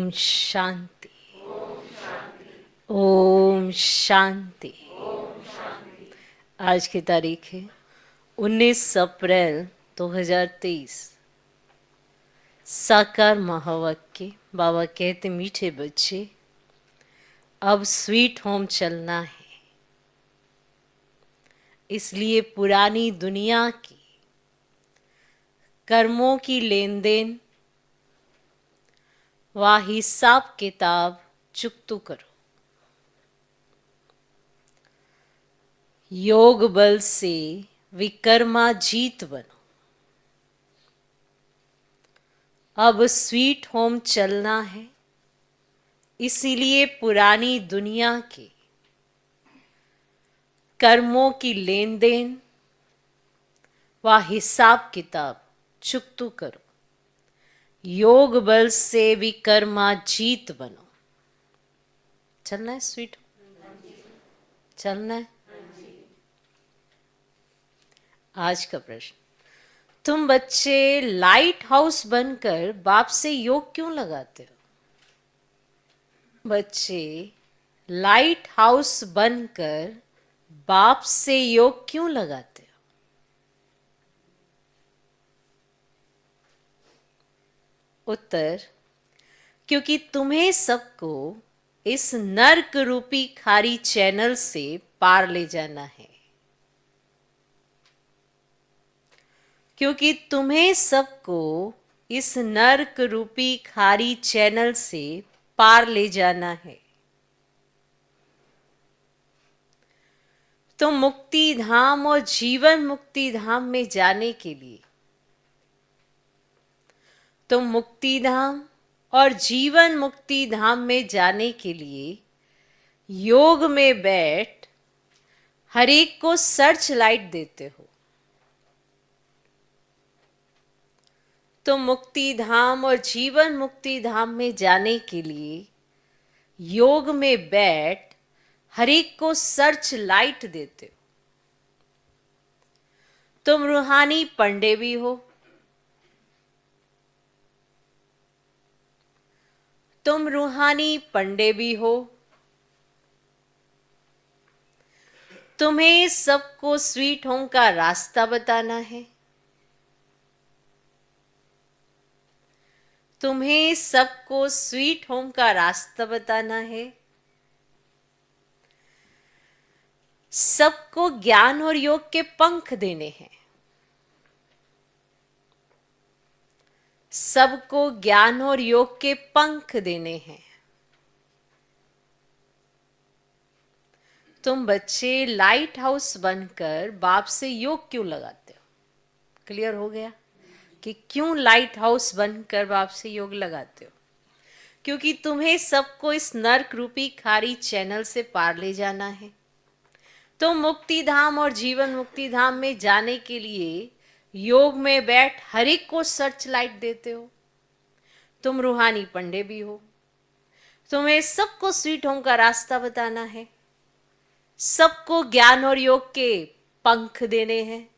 ओम शांति। ओम शांति। आज की तारीख है 19 अप्रैल 2023। साकार महावाक्य। बाबा कहते मीठे बच्चे अब स्वीट होम चलना है, इसलिए पुरानी दुनिया की कर्मों की लेन देन व हिसाब किताब चुकतू करो। योग बल से विकर्मा जीत बनो। अब स्वीट होम चलना है, इसीलिए पुरानी दुनिया के कर्मों की लेन देन व हिसाब किताब चुकतू करो। योग बल से विकर्मा जीत बनो। चलना है स्वीट होम, चलना है। आज का प्रश्न, तुम बच्चे लाइट हाउस बनकर बाप से योग क्यों लगाते हो? बच्चे लाइट हाउस बनकर बाप से योग क्यों लगाते हो? उत्तर, क्योंकि तुम्हें सबको इस नर्क रूपी खारी चैनल से पार ले जाना है। क्योंकि तुम्हें सबको इस नर्क रूपी खारी चैनल से पार ले जाना है। तो मुक्ति धाम और जीवन मुक्ति धाम में जाने के लिए, तो मुक्ति धाम और जीवन मुक्ति धाम में जाने के लिए योग में बैठ हर एक को सर्च लाइट देते हो। तो मुक्ति धाम और जीवन मुक्ति धाम में जाने के लिए योग में बैठ हर एक को सर्च लाइट देते हो। तुम रूहानी पंडे भी हो, तुम रूहानी पंडे भी हो। तुम्हें सबको स्वीट होम का रास्ता बताना है। तुम्हें सबको स्वीट होम का रास्ता बताना है। सबको ज्ञान और योग के पंख देने हैं। सबको ज्ञान और योग के पंख देने हैं। तुम बच्चे लाइट हाउस बनकर बाप से योग क्यों लगाते हो? क्लियर हो गया कि क्यों लाइट हाउस बनकर बाप से योग लगाते हो? क्योंकि तुम्हें सबको इस नर्क रूपी खारी चैनल से पार ले जाना है। तुम मुक्ति धाम और जीवन मुक्ति धाम में जाने के लिए योग में बैठ हर एक को सर्च लाइट देते हो। तुम रूहानी पंडे भी हो। तुम्हें सबको स्वीट होम का रास्ता बताना है। सबको ज्ञान और योग के पंख देने हैं।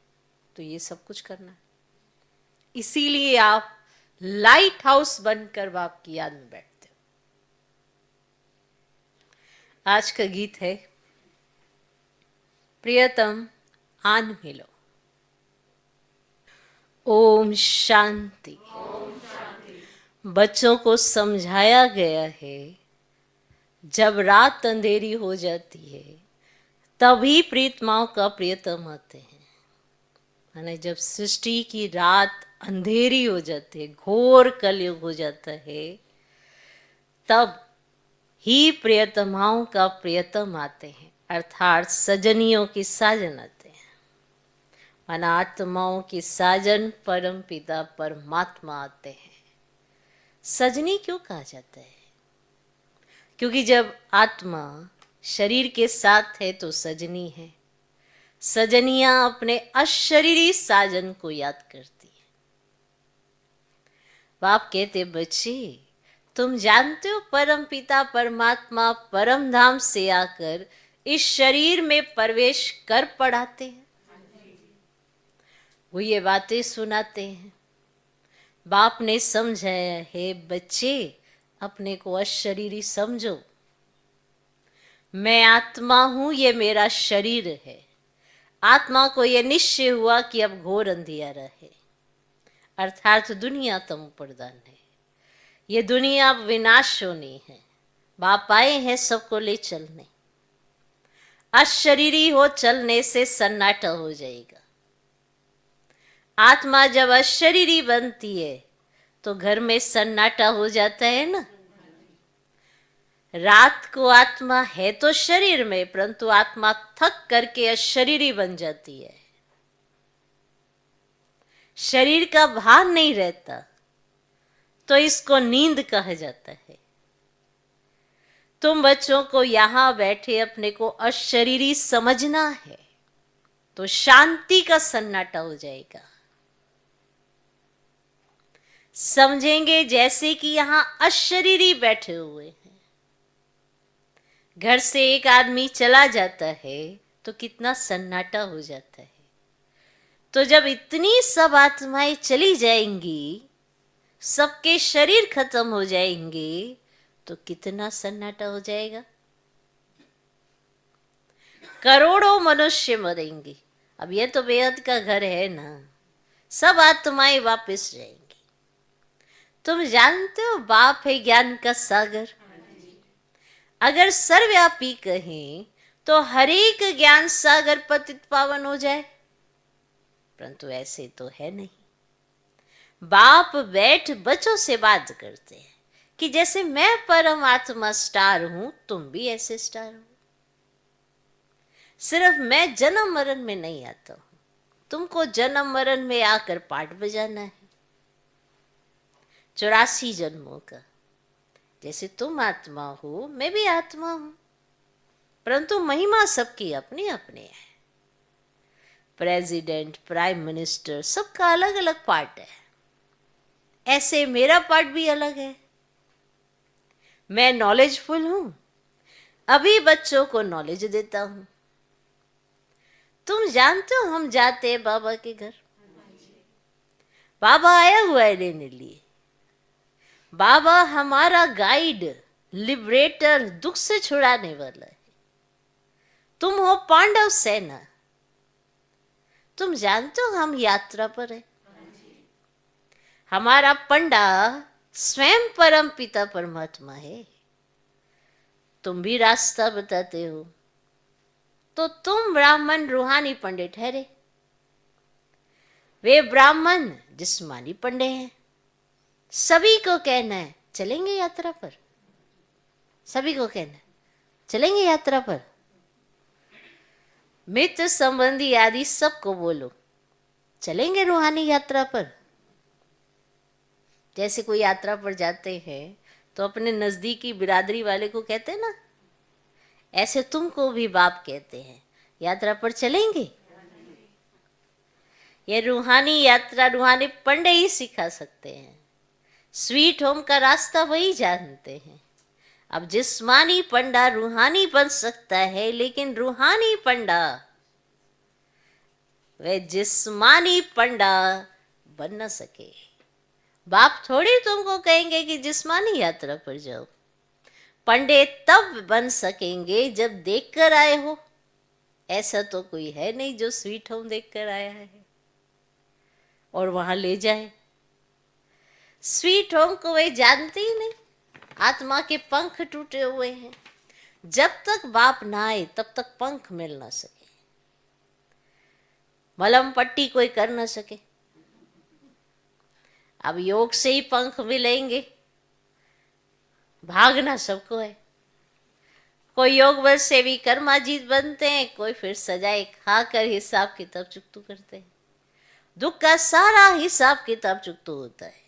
तो ये सब कुछ करना है। इसीलिए आप लाइट हाउस बनकर बाप की याद में बैठते हो। आज का गीत है प्रियतम आन मिलो। ओम शांति। बच्चों को समझाया गया है जब रात अंधेरी हो जाती है तभी प्रीतमाओं का प्रियतम आते हैं। माने जब सृष्टि की रात अंधेरी हो जाती है, घोर कलयुग हो जाता है, तब ही प्रियतमाओं का प्रियतम आते हैं, अर्थात सजनियों की साजन आते हैं। माना आत्माओं की साजन परम पिता परमात्मा आते हैं। सजनी क्यों कहा जाता है? क्योंकि जब आत्मा शरीर के साथ है तो सजनी है। सजनियां अपने अशरीरी साजन को याद करती है। बाप कहते बच्चे तुम जानते हो परम पिता परमात्मा परम धाम से आकर इस शरीर में प्रवेश कर पढ़ाते हैं। वो ये बातें सुनाते हैं। बाप ने समझाया है बच्चे अपने को अशरीरी समझो। मैं आत्मा हूं, ये मेरा शरीर है। आत्मा को यह निश्चय हुआ कि अब घोर अंधियारा है, अर्थात दुनिया तमो प्रधान है। ये दुनिया अब विनाश होनी है। बाप आए हैं सबको ले चलने। अशरीरी हो चलने से सन्नाटा हो जाएगा। आत्मा जब अशरीरी बनती है तो घर में सन्नाटा हो जाता है ना। रात को आत्मा है तो शरीर में, परंतु आत्मा थक करके अशरीरी बन जाती है। शरीर का भान नहीं रहता तो इसको नींद कहा जाता है। तुम बच्चों को यहां बैठे अपने को अशरीरी समझना है तो शांति का सन्नाटा हो जाएगा। समझेंगे जैसे कि यहां अशरीरी बैठे हुए हैं। घर से एक आदमी चला जाता है तो कितना सन्नाटा हो जाता है। तो जब इतनी सब आत्माएं चली जाएंगी, सबके शरीर खत्म हो जाएंगे, तो कितना सन्नाटा हो जाएगा। करोड़ों मनुष्य मरेंगे। अब ये तो बेहद का घर है ना, सब आत्माएं वापस जाएंगी। तुम जानते हो बाप है ज्ञान का सागर। अगर सर्वव्यापी कहें तो हर एक ज्ञान सागर पतित पावन हो जाए, परंतु ऐसे तो है नहीं। बाप बैठ बच्चों से बात करते हैं कि जैसे मैं परमात्मा स्टार हूं, तुम भी ऐसे स्टार हो। सिर्फ मैं जन्म मरण में नहीं आता हूं, तुमको जन्म मरण में आकर पाठ बजाना है। 84 जन्मों का। जैसे तुम आत्मा हो, मैं भी आत्मा हूं, परंतु महिमा सबकी अपनी अपनी है। प्रेसिडेंट, प्राइम मिनिस्टर, सबका अलग अलग पार्ट है। ऐसे मेरा पार्ट भी अलग है। मैं नॉलेजफुल हूं, अभी बच्चों को नॉलेज देता हूं। तुम जानते हो हम जाते हैं बाबा के घर, बाबा आया हुआ है लेने लिए। बाबा हमारा गाइड, लिबरेटर, दुख से छुड़ाने वाला है। तुम हो पांडव सेना। तुम जानते हो हम यात्रा पर है। हमारा पंडा स्वयं परम पिता परमात्मा है। तुम भी रास्ता बताते हो, तो तुम ब्राह्मण रूहानी पंडित ठहरे। वे ब्राह्मण जिस्मानी पंडे हैं। सभी को कहना है चलेंगे यात्रा पर। सभी को कहना है चलेंगे यात्रा पर। मित्र संबंधी आदि सबको बोलो चलेंगे रूहानी यात्रा पर। जैसे कोई यात्रा पर जाते हैं तो अपने नजदीकी बिरादरी वाले को कहते हैं ना, ऐसे तुमको भी बाप कहते हैं यात्रा पर चलेंगे। ये रूहानी यात्रा रूहानी पंडे ही सिखा सकते हैं। स्वीट होम का रास्ता वही जानते हैं। अब जिस्मानी पंडा रूहानी बन सकता है, लेकिन रूहानी पंडा वे जिस्मानी पंडा बन न सके। बाप थोड़ी तुमको कहेंगे कि जिस्मानी यात्रा पर जाओ। पंडे तब बन सकेंगे जब देखकर आए हो। ऐसा तो कोई है नहीं जो स्वीट होम देखकर आया है और वहां ले जाए। स्वीट होम को वे जानते ही नहीं। आत्मा के पंख टूटे हुए हैं। जब तक बाप ना आए तब तक पंख मिल ना सके। मलम पट्टी कोई कर ना सके। अब योग से ही पंख मिलेंगे। भागना सबको है। कोई योग बल से भी कर्माजीत बनते हैं, कोई फिर सजाए खाकर हिसाब किताब चुकतू करते हैं। दुख का सारा हिसाब किताब चुकतू होता है।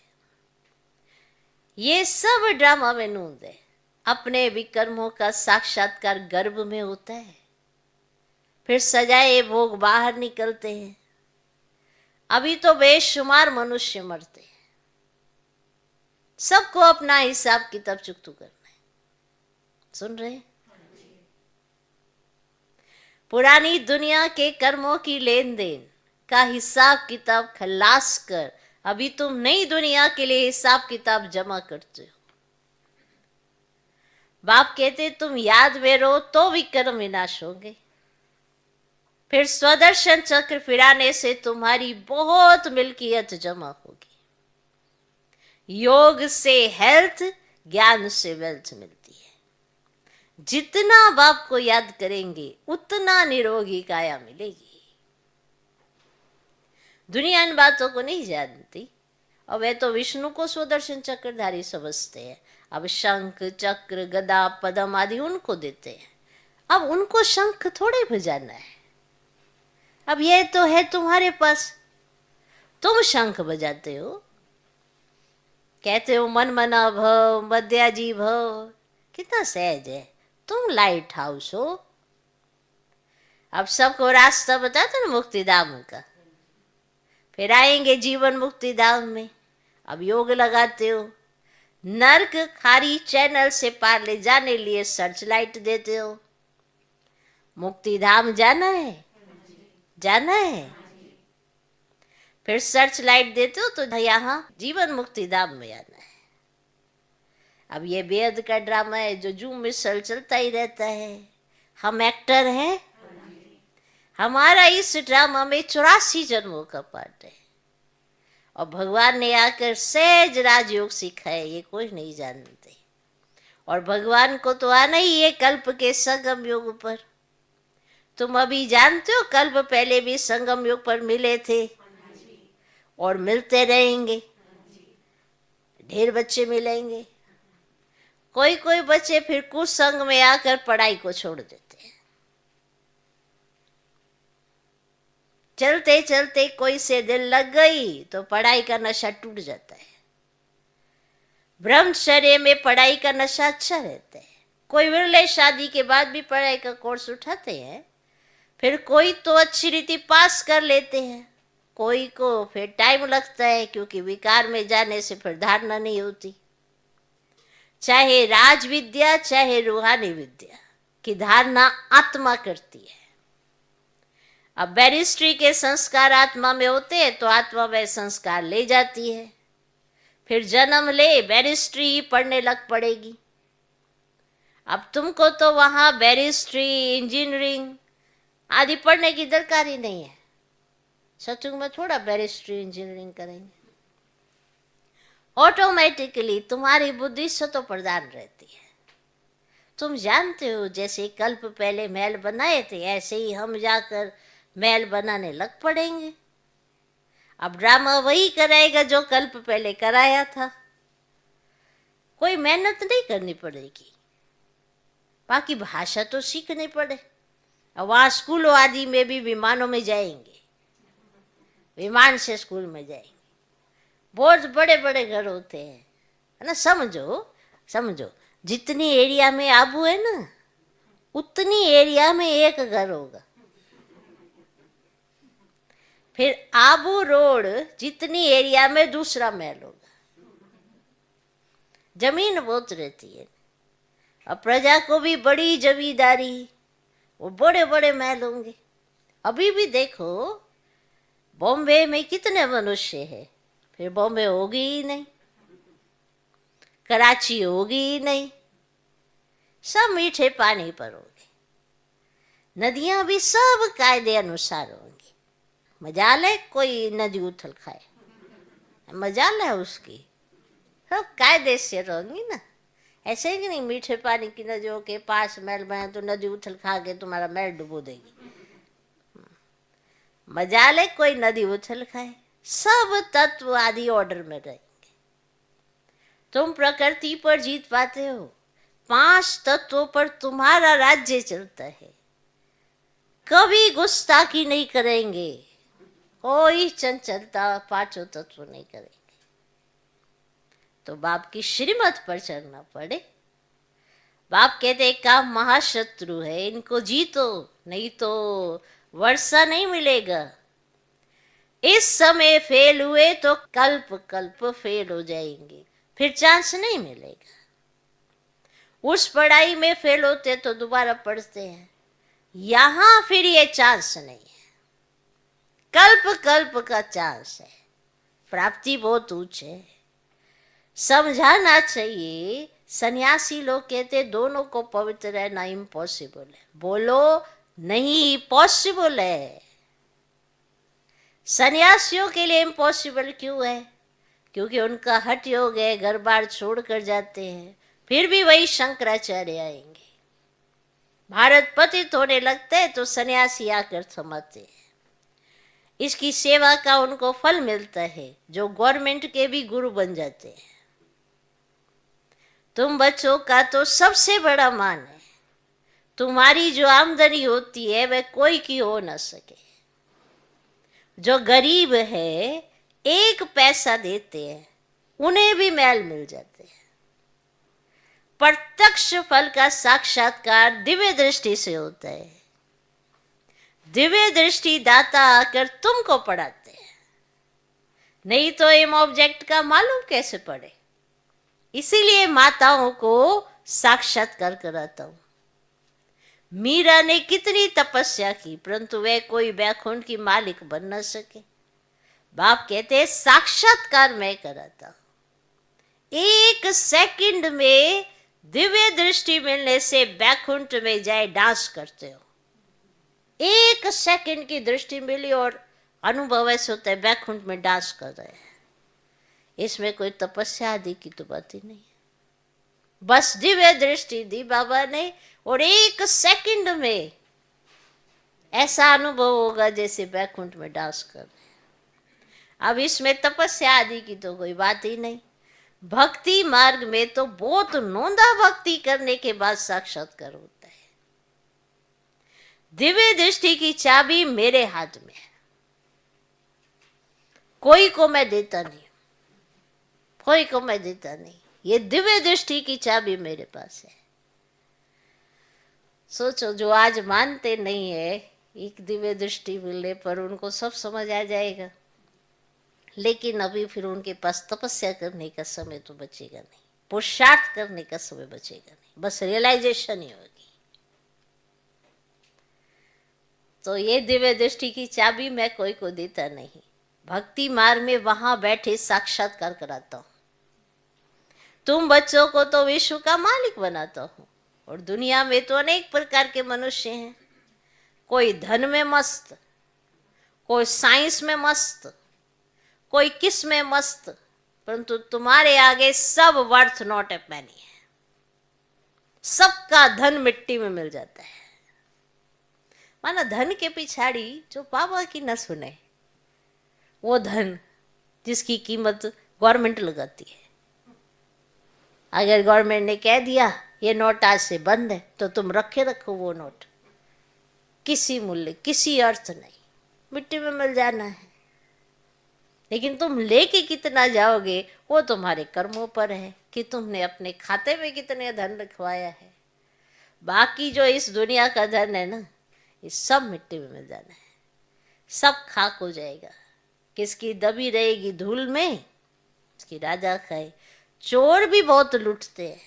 ये सब ड्रामा में नूंद है। अपने विकर्मों का साक्षात्कार गर्भ में होता है, फिर सजाए भोग बाहर निकलते हैं। अभी तो बेशुमार मनुष्य मरते हैं। सबको अपना हिसाब किताब चुकतू करना है। सुन रहे हैं? पुरानी दुनिया के कर्मों की लेन देन का हिसाब किताब खलास कर अभी तुम नई दुनिया के लिए हिसाब किताब जमा करते हो। बाप कहते तुम याद में रहो तो विक्रम विनाश होंगे। फिर स्वदर्शन चक्र फिराने से तुम्हारी बहुत मिल्कियत जमा होगी। योग से हेल्थ, ज्ञान से वेल्थ मिलती है। जितना बाप को याद करेंगे उतना निरोगी काया मिलेगी। दुनिया इन बातों को नहीं जानती और वे तो विष्णु को स्वदर्शन चक्रधारी समझते हैं। अब शंख चक्र गदा पद्म आदि उनको देते हैं। अब उनको शंख थोड़े बजाना है। अब ये तो है तुम्हारे पास, तुम शंख बजाते हो, कहते हो मन मना भव मध्याजी भव, कितना सहज है। तुम लाइट हाउस हो। अब सबको रास्ता बताते ना मुक्ति धाम का, फिर आएंगे जीवन मुक्ति धाम में। अब योग लगाते हो, नर्क खारी चैनल से पार ले जाने लिए सर्च लाइट देते हो। मुक्ति धाम जाना है, जाना है, फिर सर्च लाइट देते हो तो यहाँ जीवन मुक्ति धाम में आना है। अब ये बेहद का ड्रामा है जो जूम मिसल चलता ही रहता है। हम एक्टर हैं, हमारा इस ड्रामा में 84 जन्मों का पार्ट है और भगवान ने आकर सहज राजयोग सिखाए, ये कोई नहीं जानते। और भगवान को तो आना ही है कल्प के संगम योग पर। तुम अभी जानते हो कल्प पहले भी संगम योग पर मिले थे और मिलते रहेंगे। ढेर बच्चे मिलेंगे। कोई कोई बच्चे फिर कुसंग में आकर पढ़ाई को छोड़ देते हैं। चलते चलते कोई से दिल लग गई तो पढ़ाई का नशा टूट जाता है। ब्रह्मचर्य में पढ़ाई का नशा अच्छा रहता है। कोई विरले शादी के बाद भी पढ़ाई का कोर्स उठाते हैं। फिर कोई तो अच्छी रीति पास कर लेते हैं, कोई को फिर टाइम लगता है क्योंकि विकार में जाने से फिर धारणा नहीं होती। चाहे राज विद्या चाहे रूहानी विद्या की धारणा आत्मा करती है। अब बैरिस्ट्री के संस्कार आत्मा में होते हैं तो आत्मा वह संस्कार ले जाती है। फिर जन्म ले बैरिस्ट्री ही पढ़ने लग पड़ेगी। अब तुमको तो वहाँ बैरिस्ट्री इंजीनियरिंग आदि पढ़ने की दरकार ही नहीं है। सत्युग में थोड़ा बैरिस्ट्री इंजीनियरिंग करेंगे। ऑटोमेटिकली तुम्हारी बुद्धि सतो प्रधान रहती है। तुम जानते हो जैसे कल्प पहले महल बनाए थे ऐसे ही हम जाकर महल बनाने लग पड़ेंगे। अब ड्रामा वही कराएगा जो कल्प पहले कराया था। कोई मेहनत नहीं करनी पड़ेगी, बाकी भाषा तो सीखनी पड़े। अब वहाँ स्कूलों आदि में भी विमानों में जाएंगे, विमान से स्कूल में जाएंगे। बहुत बड़े बड़े घर होते हैं, है ना। समझो समझो, जितनी एरिया में आबू है ना उतनी एरिया में एक घर होगा। फिर आबू रोड जितनी एरिया में दूसरा महल होगा। जमीन बहुत रहती है। अब प्रजा को भी बड़ी जमींदारी, वो बड़े बड़े महल होंगे। अभी भी देखो बॉम्बे में कितने मनुष्य हैं, फिर बॉम्बे होगी ही नहीं, कराची होगी ही नहीं, सब मीठे पानी पर होंगे। नदियां भी सब कायदे अनुसार होंगी। मजाल है कोई नदी उथल खाए, मजाल है उसकी, सब कायदे से रहेंगी ना। ऐसे ही नहीं मीठे पानी की नदियों के पास महल बने तो नदी उथल खा के तुम्हारा महल डुबो देगी। मजाल है कोई नदी उथल खाए। सब तत्व आदि ऑर्डर में रहेंगे। तुम प्रकृति पर जीत पाते हो, 5 तत्वों पर तुम्हारा राज्य चलता है। कभी गुस्ताखी नहीं करेंगे, कोई चंचलता 5 तत्व नहीं करेंगे। तो बाप की श्रीमत पर चलना पड़े। बाप कहते काम महाशत्रु है, इनको जीतो, नहीं तो वर्षा नहीं मिलेगा। इस समय फेल हुए तो कल्प कल्प फेल हो जाएंगे, फिर चांस नहीं मिलेगा। उस पढ़ाई में फेल होते तो दोबारा पढ़ते हैं, यहां फिर ये चांस नहीं है। कल्प कल्प का चांस है, प्राप्ति बहुत ऊंच है। समझाना चाहिए सन्यासी लोग कहते दोनों को पवित्र रहना इम्पॉसिबल है। बोलो नहीं, पॉसिबल है। सन्यासियों के लिए इम्पॉसिबल क्यों है? क्योंकि उनका हठ योग है, घर बार छोड़ कर जाते हैं, फिर भी वही शंकराचार्य आएंगे। भारत पतित होने लगता है तो सन्यासी आकर थमाते हैं। इसकी सेवा का उनको फल मिलता है, जो गवर्नमेंट के भी गुरु बन जाते हैं। तुम बच्चों का तो सबसे बड़ा मान है। तुम्हारी जो आमदनी होती है वह कोई की हो न सके। जो गरीब है, एक पैसा देते हैं, उन्हें भी मैल मिल जाते हैं। प्रत्यक्ष फल का साक्षात्कार दिव्य दृष्टि से होता है। दिव्य दृष्टि दाता आकर तुमको पढ़ाते हैं, नहीं तो एम ऑब्जेक्ट का मालूम कैसे पड़े। इसीलिए माताओं को साक्षात्कार कराता हूं। मीरा ने कितनी तपस्या की, परंतु वह कोई बैकुंठ की मालिक बन न सके। बाप कहते हैं साक्षात्कार मैं कराता हूं। एक सेकंड में दिव्य दृष्टि मिलने से बैकुंठ में जाए डांस करते हो। एक सेकंड की दृष्टि मिली और अनुभव ऐसे होता है बैकुंठ में डांस कर रहे हैं। इसमें कोई तपस्या आदि की तो बात ही नहीं है। बस दिव्य दृष्टि दी बाबा ने और एक सेकंड में ऐसा अनुभव होगा जैसे बैकुंठ में डांस कर रहे हैं। अब इसमें तपस्या आदि की तो कोई बात ही नहीं। भक्ति मार्ग में तो बहुत नौंदा भक्ति करने के बाद साक्षात्कार होता है। दिव्य दृष्टि की चाबी मेरे हाथ में है, कोई को मैं देता नहीं, कोई को मैं देता नहीं। ये दिव्य दृष्टि की चाबी मेरे पास है। सोचो, जो आज मानते नहीं है, एक दिव्य दृष्टि मिलने पर उनको सब समझ आ जाएगा, लेकिन अभी फिर उनके पास तपस्या करने का समय तो बचेगा नहीं, पुरुषार्थ करने का समय बचेगा नहीं, बस रियलाइजेशन ही होगी। तो ये दिव्य दृष्टि की चाबी मैं कोई को देता नहीं। भक्ति मार्ग में वहां बैठे साक्षात्कार कराता हूं। तुम बच्चों को तो विश्व का मालिक बनाता हूं। और दुनिया में तो अनेक प्रकार के मनुष्य हैं। कोई धन में मस्त, कोई साइंस में मस्त, कोई किस में मस्त, परंतु तुम्हारे आगे सब वर्थ नॉट ए पेनी है। सबका धन मिट्टी में मिल जाता है। माना धन के पिछाड़ी जो बाबा की न सुने, वो धन जिसकी कीमत गवर्नमेंट लगाती है। अगर गवर्नमेंट ने कह दिया ये नोट आज से बंद है, तो तुम रखे रखो वो नोट, किसी मूल्य, किसी अर्थ नहीं, मिट्टी में मिल जाना है। लेकिन तुम लेके कितना जाओगे वो तुम्हारे कर्मों पर है कि तुमने अपने खाते में कितने धन रखवाया है। बाकी जो इस दुनिया का धन है ना, ये सब मिट्टी में मिल जाना है, सब खाक हो जाएगा। किसकी दबी रहेगी धूल में, इसकी राजा खाए। चोर भी बहुत लूटते हैं।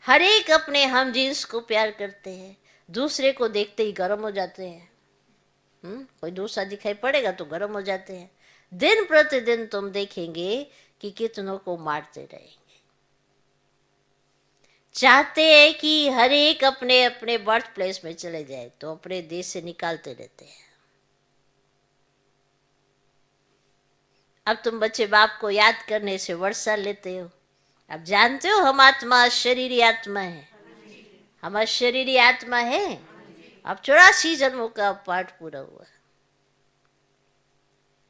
हर एक अपने हम जिन्स को प्यार करते हैं, दूसरे को देखते ही गर्म हो जाते हैं। कोई दूसरा दिखाई पड़ेगा तो गर्म हो जाते हैं। दिन प्रतिदिन तुम देखेंगे कि कितनों को मारते रहेंगे। चाहते हैं कि हर एक अपने अपने बर्थ प्लेस में चले जाए, तो अपने देश से निकालते रहते हैं। अब तुम बच्चे बाप को याद करने से वर्षा लेते हो। अब जानते हो हम आत्मा शरीरी आत्मा है, हमारा शरीरी आत्मा है। अब 84 जन्मों का पाठ पूरा हुआ।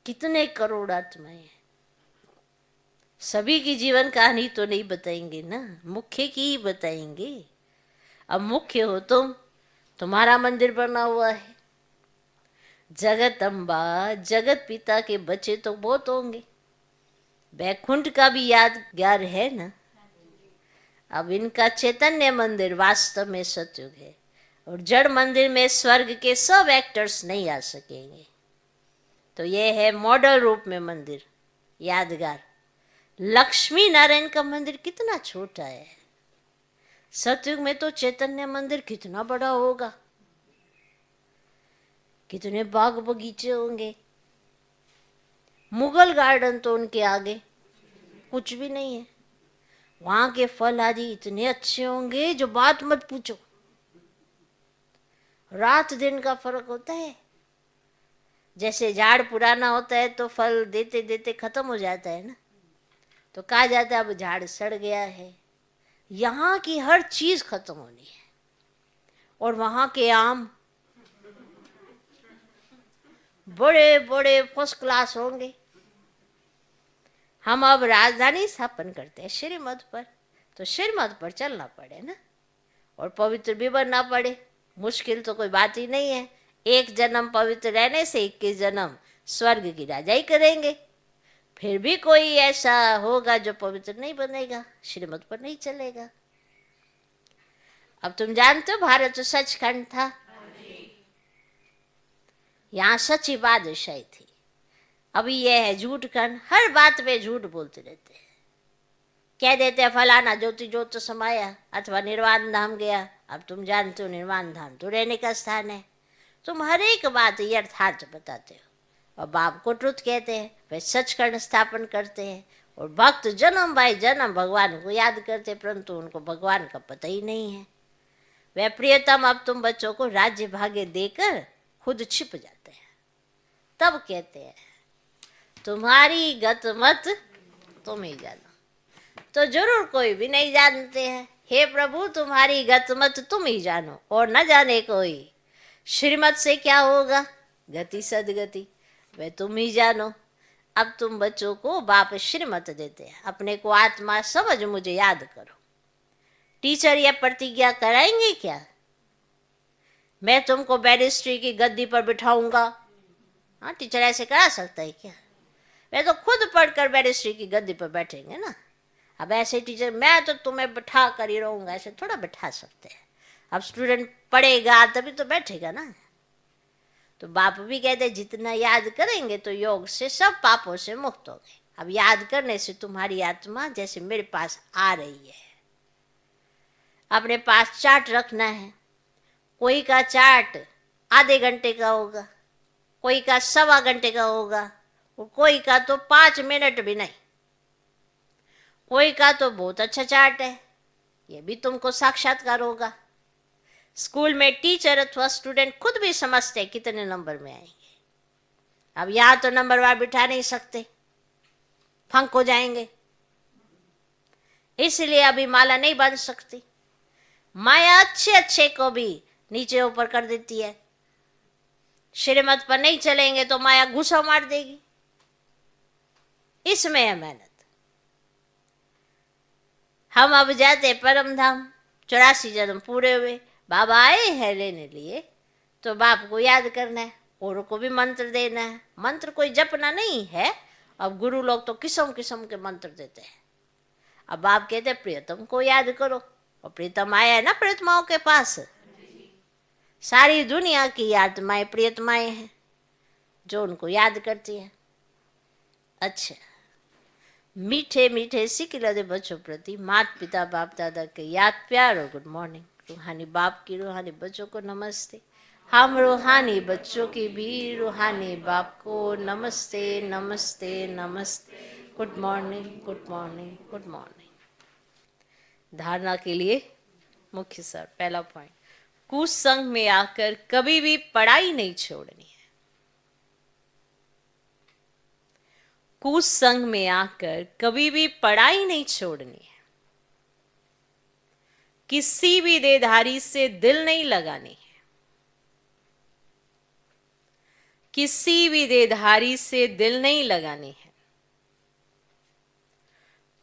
कितने करोड़ आत्माएं हैं। सभी की जीवन कहानी तो नहीं बताएंगे ना, मुख्य की ही बताएंगे। अब मुख्य हो तुम, तुम्हारा मंदिर बना हुआ है। जगत अम्बा, जगत पिता के बच्चे तो बहुत होंगे। बैकुंठ का भी यादगार है ना। अब इनका चैतन्य मंदिर वास्तव में सतयुग है, और जड़ मंदिर में स्वर्ग के सब एक्टर्स नहीं आ सकेंगे। तो ये है मॉडल रूप में मंदिर, यादगार। लक्ष्मी नारायण का मंदिर कितना छोटा है। सतयुग में तो चैतन्य मंदिर कितना बड़ा होगा, कितने बाग बगीचे होंगे। मुगल गार्डन तो उनके आगे कुछ भी नहीं है। वहां के फल आदि इतने अच्छे होंगे जो बात मत पूछो। रात दिन का फर्क होता है। जैसे झाड़ पुराना होता है तो फल देते देते खत्म हो जाता है ना, तो कहा जाता है अब झाड़ सड़ गया है। यहाँ की हर चीज खत्म होनी है। और वहां के आम बड़े बड़े फर्स्ट क्लास होंगे। हम अब राजधानी स्थापन करते हैं श्रीमत पर, तो श्रीमत पर चलना पड़े ना, और पवित्र भी बनना पड़े। मुश्किल तो कोई बात ही नहीं है। एक जन्म पवित्र रहने से 21 जन्म स्वर्ग की राजाई करेंगे। फिर भी कोई ऐसा होगा जो पवित्र नहीं बनेगा, श्रीमत पर नहीं चलेगा। अब तुम जानते हो भारत सचखंड था, यहाँ सच्ची बादशाही थी। अभी यह है झूठ खंड, हर बात पे झूठ बोलते रहते हैं। कह देते हैं फलाना ज्योति ज्योत समाया अथवा निर्वाण धाम गया। अब तुम जानते हो निर्वाण धाम तो रहने का स्थान है। तुम हर एक बात यथार्थ बताते हो और बाप को ट्रुथ कहते हैं, वे सचखंड स्थापन करते हैं। और भक्त जन्म बाई जन्म भगवान को याद करते, परंतु उनको भगवान का पता ही नहीं है। वे प्रियतम अब तुम बच्चों को राज्य भाग्य देकर खुद छिप जाते हैं। तब कहते हैं तुम्हारी गत मत तुम ही जानो। तो जरूर कोई भी नहीं जानते हैं। हे प्रभु तुम्हारी गत मत तुम ही जानो और न जाने कोई। श्रीमत से क्या होगा, गति सदगति, वे तुम ही जानो। अब तुम बच्चों को बाप श्रीमत देते हैं, अपने को आत्मा समझ मुझे याद करो। टीचर यह प्रतिज्ञा कराएंगे क्या, मैं तुमको बैरिस्ट्री की गद्दी पर बिठाऊंगा? हाँ, टीचर ऐसे करा सकता है क्या? वे तो खुद पढ़कर बैरिस्ट्री की गद्दी पर बैठेंगे ना। अब ऐसे टीचर मैं तो तुम्हें बिठा कर ही रहूंगा, ऐसे थोड़ा बिठा सकते हैं। अब स्टूडेंट पढ़ेगा तभी तो बैठेगा ना। तो बाप भी कहते जितना याद करेंगे तो योग से सब पापों से मुक्त होंगे। अब याद करने से तुम्हारी आत्मा जैसे मेरे पास आ रही है। अपने पास चार्ट रखना है। कोई का चार्ट आधे घंटे का होगा, कोई का 1.25 घंटे का होगा, और कोई का तो 5 मिनट भी नहीं। कोई का तो बहुत अच्छा चार्ट है, ये भी तुमको साक्षात्कार होगा। स्कूल में टीचर अथवा स्टूडेंट खुद भी समझते हैं कितने नंबर में आएंगे। अब यहाँ तो नंबरवार बिठा नहीं सकते, फंक हो जाएंगे। इसलिए अभी माला नहीं बन सकती। माया अच्छे अच्छे को भी नीचे ऊपर कर देती है। श्रीमत पर नहीं चलेंगे तो माया घुसा मार देगी। इसमें है मेहनत। हम अब जाते परम धाम, 84 जन्म पूरे हुए, बाबा आए हैं लेने लिए, तो बाप को याद करना है, औरों को भी मंत्र देना है। मंत्र कोई जपना नहीं है। अब गुरु लोग तो किस्म किस्म के मंत्र देते हैं। अब बाप कहते हैं प्रियतम को याद करो, और प्रियतम आया है ना प्रियतमाओं के पास। सारी दुनिया की आत्माएं प्रियतमाएं हैं जो उनको याद करती हैं। अच्छा, मीठे मीठे सिकिलदे बच्चों प्रति माता पिता बाप दादा के याद प्यार और गुड मॉर्निंग। रूहानी बाप की रूहानी बच्चों को नमस्ते। हम रूहानी बच्चों की भी रूहानी बाप को नमस्ते नमस्ते नमस्ते। Good morning good morning good morning. धारणा के लिए मुख्य सर, पहला पॉइंट, कुसंग में आकर कभी भी पढ़ाई नहीं छोड़नी है। कुसंग में आकर कभी भी पढ़ाई नहीं छोड़नी है। किसी भी देहधारी से दिल नहीं लगानी है। किसी भी देहधारी से दिल नहीं लगानी है।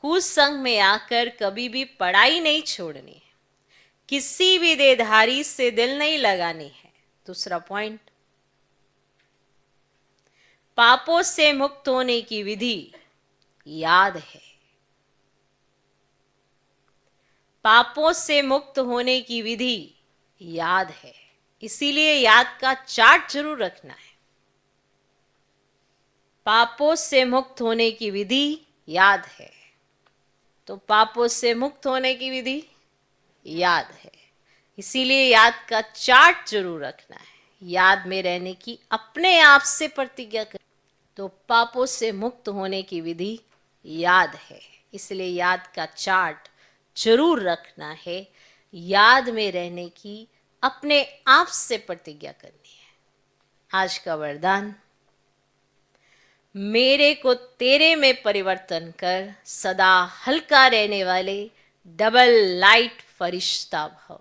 कुसंग में आकर कभी भी पढ़ाई नहीं छोड़नी है। किसी भी देहधारी से दिल नहीं लगानी है। दूसरा पॉइंट, पापों से मुक्त होने की विधि याद है। पापों से मुक्त होने की विधि याद है, इसीलिए याद का चार्ट जरूर रखना है। पापों से मुक्त होने की विधि याद है, तो पापों से मुक्त होने की विधि याद है, इसीलिए याद का चार्ट जरूर रखना है। याद में रहने की अपने आप से प्रतिज्ञा कर, तो पापों से मुक्त होने की विधि याद है, इसलिए याद का चार्ट जरूर रखना है, याद में रहने की अपने आप से प्रतिज्ञा करनी है। आज का वरदान, मेरे को तेरे में परिवर्तन कर, सदा हल्का रहने वाले डबल लाइट फरिश्ता भव।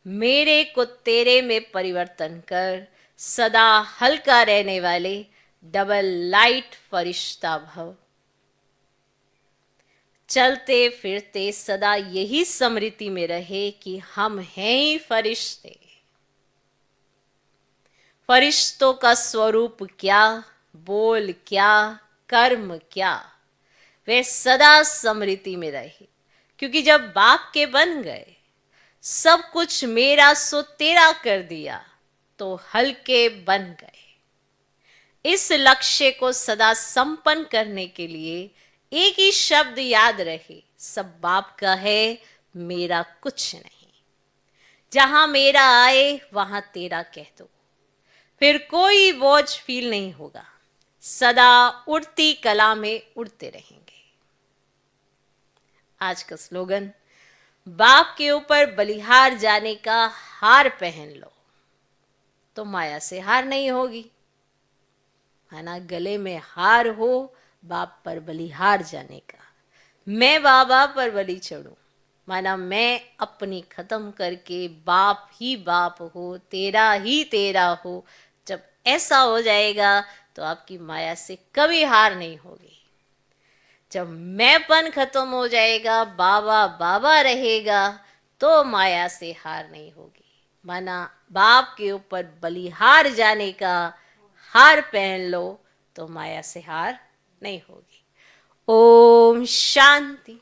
मेरे को तेरे में परिवर्तन कर, सदा हल्का रहने वाले डबल लाइट फरिश्ता भव। चलते फिरते सदा यही स्मृति में रहे कि हम हैं ही फरिश्ते। फरिश्तों का स्वरूप क्या, बोल क्या, कर्म क्या, वे सदा स्मृति में रहे। क्योंकि जब बाप के बन गए, सब कुछ मेरा सो तेरा कर दिया, तो हल्के बन गए। इस लक्ष्य को सदा संपन्न करने के लिए एक ही शब्द याद रहे, सब बाप का है, मेरा कुछ नहीं। जहां मेरा आए वहां तेरा कह दो, फिर कोई बोझ फील नहीं होगा, सदा उड़ती कला में उड़ते रहेंगे। आज का स्लोगन, बाप के ऊपर बलिहार जाने का हार पहन लो तो माया से हार नहीं होगी, है ना। गले में हार हो बाप पर बलिहार जाने का, मैं बाबा पर बलि चढ़ूं, माना मैं अपनी खत्म करके बाप ही बाप हो, तेरा ही तेरा हो। जब ऐसा हो जाएगा तो आपकी माया से कभी हार नहीं होगी। जब मैंपन खत्म हो जाएगा, बाबा बाबा रहेगा, तो माया से हार नहीं होगी। माना बाप के ऊपर बलिहार जाने का हार पहन लो तो माया से हार नहीं होगी। ओम शांति।